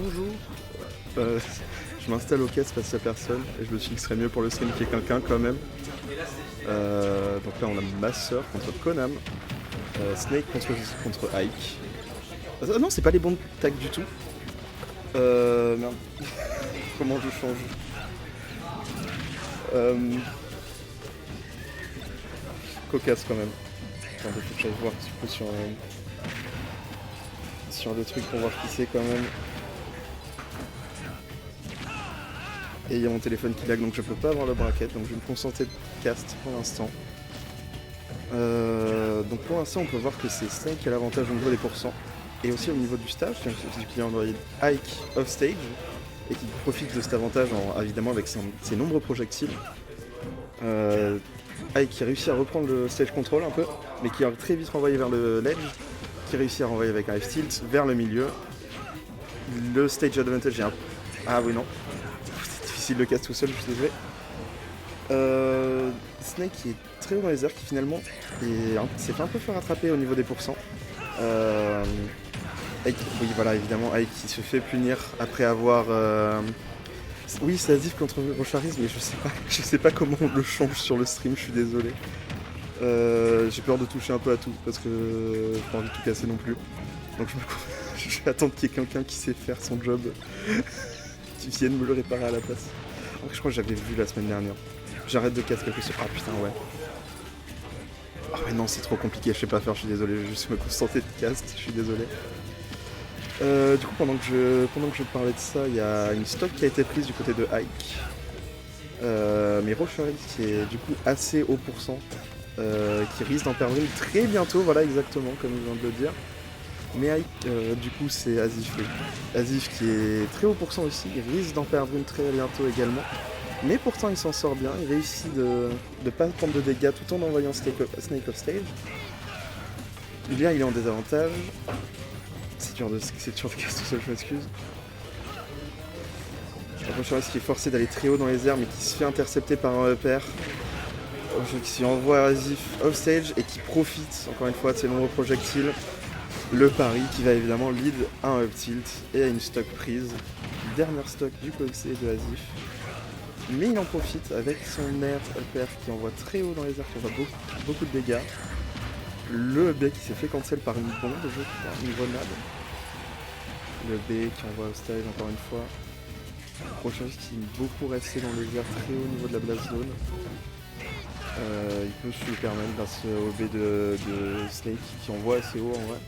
bonjour. Euh, je m'installe au caisse face à personne et je me suis dit que ce serait mieux pour le stream qu'il y ait quelqu'un quand même. Donc là on a Master contre Konam, Snake contre Ike. Ah non, c'est pas les bons tags du tout. Merde. Comment je change Cocasse quand même. Attendez, faut que j'aille voir un petit peu sur le truc pour voir qui c'est quand même. Et il y a mon téléphone qui lag donc je peux pas avoir le bracket, donc je vais me concentrer de cast pour l'instant. Donc pour l'instant on peut voir que c'est Snake qui a l'avantage au niveau des pourcents et aussi au niveau du stage, qui a envoyé Ike off stage et qui profite de cet avantage évidemment avec ses nombreux projectiles. Ike qui réussit à reprendre le stage control un peu, mais qui a très vite renvoyé vers le ledge, qui réussit à renvoyer avec un F-tilt vers le milieu. Le stage advantage est un... Ah oui non, c'est difficile de cast tout seul, je suis désolé. Snake qui est très haut dans les airs, qui finalement s'est fait un peu faire rattraper au niveau des pourcents. Ike, oui voilà évidemment Ike qui se fait punir après avoir... Oui c'est Azif contre Rocharis mais je sais pas comment on le change sur le stream, je suis désolé. J'ai peur de toucher un peu à tout parce que j'ai pas envie de tout casser non plus. Donc je vais attendre qu'il y ait quelqu'un qui sait faire son job qui vienne me le réparer à la place. Donc, je crois que j'avais vu la semaine dernière. J'arrête de casser quelque chose. Ah putain ouais. Ah mais non c'est trop compliqué, je sais pas faire, je suis désolé, je vais juste me concentrer de cast, je suis désolé. Du coup pendant que je parlais de ça, il y a une stock qui a été prise du côté de Ike. Mais Rochery qui est du coup assez haut pourcent, qui risque d'en perdre une très bientôt, voilà exactement comme je viens de le dire. Mais Ike, du coup c'est Azif. Azif qui est très haut pourcent aussi, il risque d'en perdre une très bientôt également. Mais pourtant il s'en sort bien, il réussit de ne pas prendre de dégâts tout en envoyant Snake off stage. Là il est en désavantage. C'est dur de casser tout seul, je m'excuse. Rochery qui est forcé d'aller très haut dans les airs mais qui se fait intercepter par un upper. Qui envoie Azif off stage et qui profite encore une fois de ses nombreux projectiles. Le pari qui va évidemment lead à un up tilt et à une stock prise. Dernière stock du côté de Azif. Mais il en profite avec son air upper qui envoie très haut dans les airs, qui envoie beaucoup de dégâts. Le B qui s'est fait cancel par une bombe, je crois, une grenade. Le B qui envoie au stage encore une fois. Rochery qui aime beaucoup rester dans les airs très haut au niveau de la blast zone. Il peut se le permettre grâce au B de Snake qui envoie assez haut en vrai.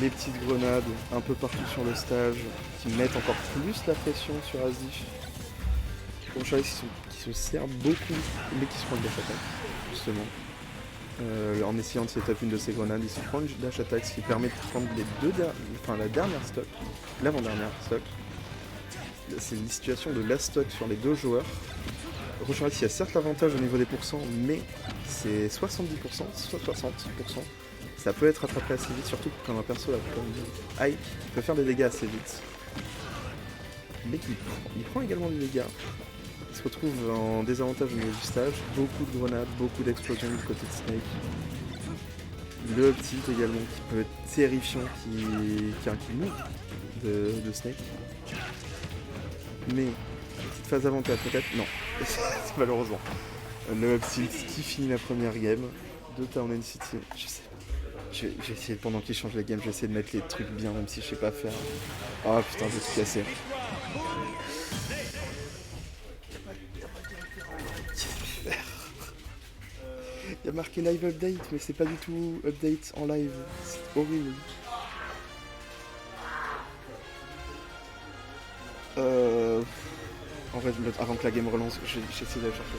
Les petites grenades un peu partout sur le stage qui mettent encore plus la pression sur Azif. Rochery qui se sert beaucoup, mais qui se prend une dash attack justement. En essayant de setup une de ses grenades, il se prend une dash attack, ce qui permet de prendre la dernière stock, l'avant-dernière stock. C'est une situation de last stock sur les deux joueurs. Rochery qui a certes l'avantage au niveau des pourcents, mais c'est 70%, soit 60%. Ça peut être rattrapé assez vite, surtout quand un perso comme Ike qui peut faire des dégâts assez vite. Mais il prend également des dégâts. Il se retrouve en désavantage au niveau du stage, beaucoup de grenades, beaucoup d'explosions du côté de Snake. Le petit également qui peut être terrifiant, qui a un kill move de Snake. Mais, petite phase avantage peut-être, non, malheureusement. Le up tilt qui finit la première game de Town and City, je sais pas. Je vais essayer, pendant qu'il change les games, je vais essayer de mettre les trucs bien, même si je sais pas faire. Oh putain, je vais tout casser. Il y a marqué live update, mais c'est pas du tout update en live. C'est horrible. En vrai, avant que la game relance, j'essaie d'aller chercher.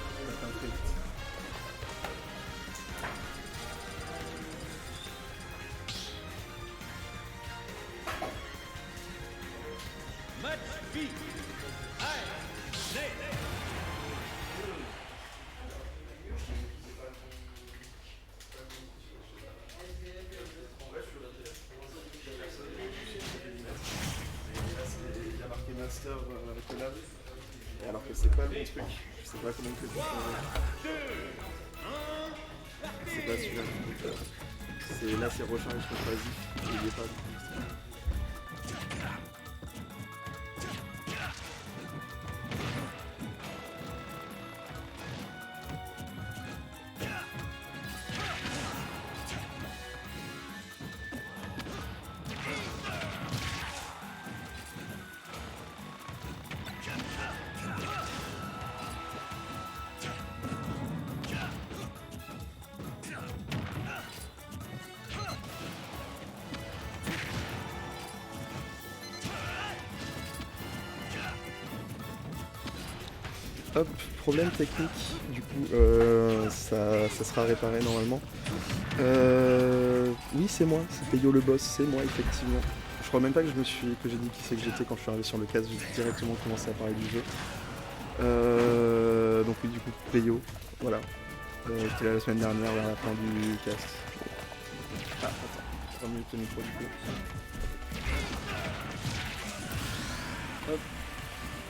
Master collab, alors que c'est pas le bon truc, je sais pas comment on fait pour c'est pas celui-là. Là c'est Rochery contre Azif, il n'y est pas. Hop, problème technique, du coup ça sera réparé normalement. Oui c'est moi, c'est Peyo le boss, c'est moi effectivement. Je crois même pas que j'ai dit qui c'est que j'étais quand je suis arrivé sur le cast, j'ai directement commencé à parler du jeu. Donc oui du coup Peyo, voilà. J'étais là la semaine dernière vers la fin du cast. Ah attends, je remute le micro du coup. Hop.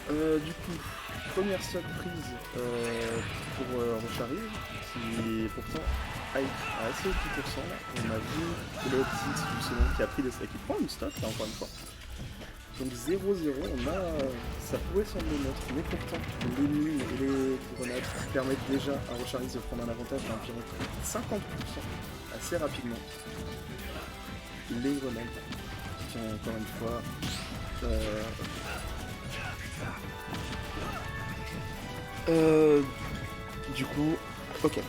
Du coup, première surprise pour Rochari, qui pourtant a assez haut pourcent là. On a vu le petit justement qui a pris des stacks, qui prend une stock là encore une fois. Donc 0-0, ça pourrait sembler neutre, mais pourtant les mines et les grenades permettent déjà à Rochari de prendre un avantage d'environ 50% assez rapidement. Les grenades qui ont encore une fois du coup, ok.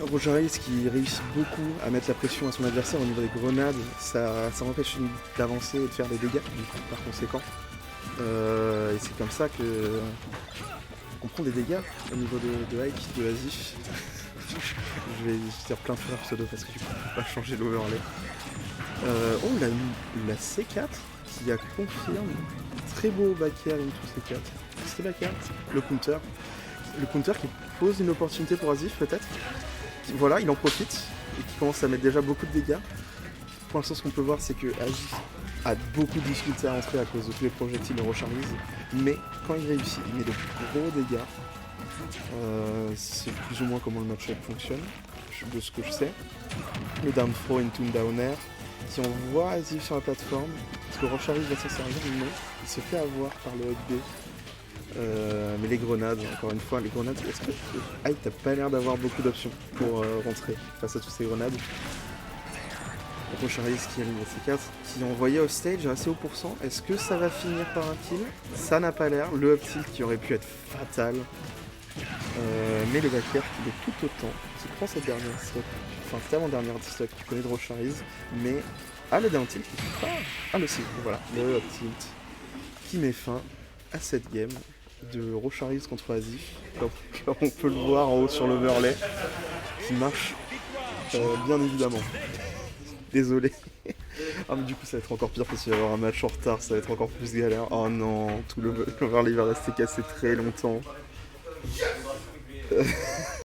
Rochari, qui réussit beaucoup à mettre la pression à son adversaire au niveau des grenades, ça empêche d'avancer et de faire des dégâts, du coup, par conséquent. Et c'est comme ça qu'on prend des dégâts au niveau de Ike, de Asif. Je vais dire plein de fois pseudo parce que du coup, je peux pas changer l'overlay. Oh, la C4 qui a confirmé. Très beau backer into C4. C'était backer. Le counter. Le counter qui pose une opportunité pour Asif peut-être. Voilà, il en profite et qui commence à mettre déjà beaucoup de dégâts. Pour l'instant, ce qu'on peut voir, c'est que Asif a beaucoup de difficultés à entrer à cause de tous les projectiles de Rocharise, mais quand il réussit, il met de gros dégâts. C'est plus ou moins comment le match-up fonctionne, de ce que je sais. Le down throw into down air, qui envoie Asif sur la plateforme, parce que Rocharise va s'en servir, non, il se fait avoir par le hot B. Mais les grenades, encore une fois, les grenades, est-ce que Ike t'as pas l'air d'avoir beaucoup d'options pour rentrer face à toutes ces grenades. Rochari qui arrive à C4, qui est envoyé off stage assez haut pourcent. Est-ce que ça va finir par un kill? Ça n'a pas l'air. Le up tilt qui aurait pu être fatal. Mais le backer qui l'est tout autant, qui prend cette dernière stock, enfin cette avant-dernière stock qui connaît de Rochari, mais le down tilt qui fait pas. Ah le si, voilà, le up tilt qui met fin à cette game de Rochari contre Asif, comme on peut le voir en haut sur l'overlay, qui marche bien évidemment. Désolé. Ah mais du coup ça va être encore pire parce qu'il va y avoir un match en retard, ça va être encore plus galère. Oh non, tout l'overlay va rester cassé très longtemps.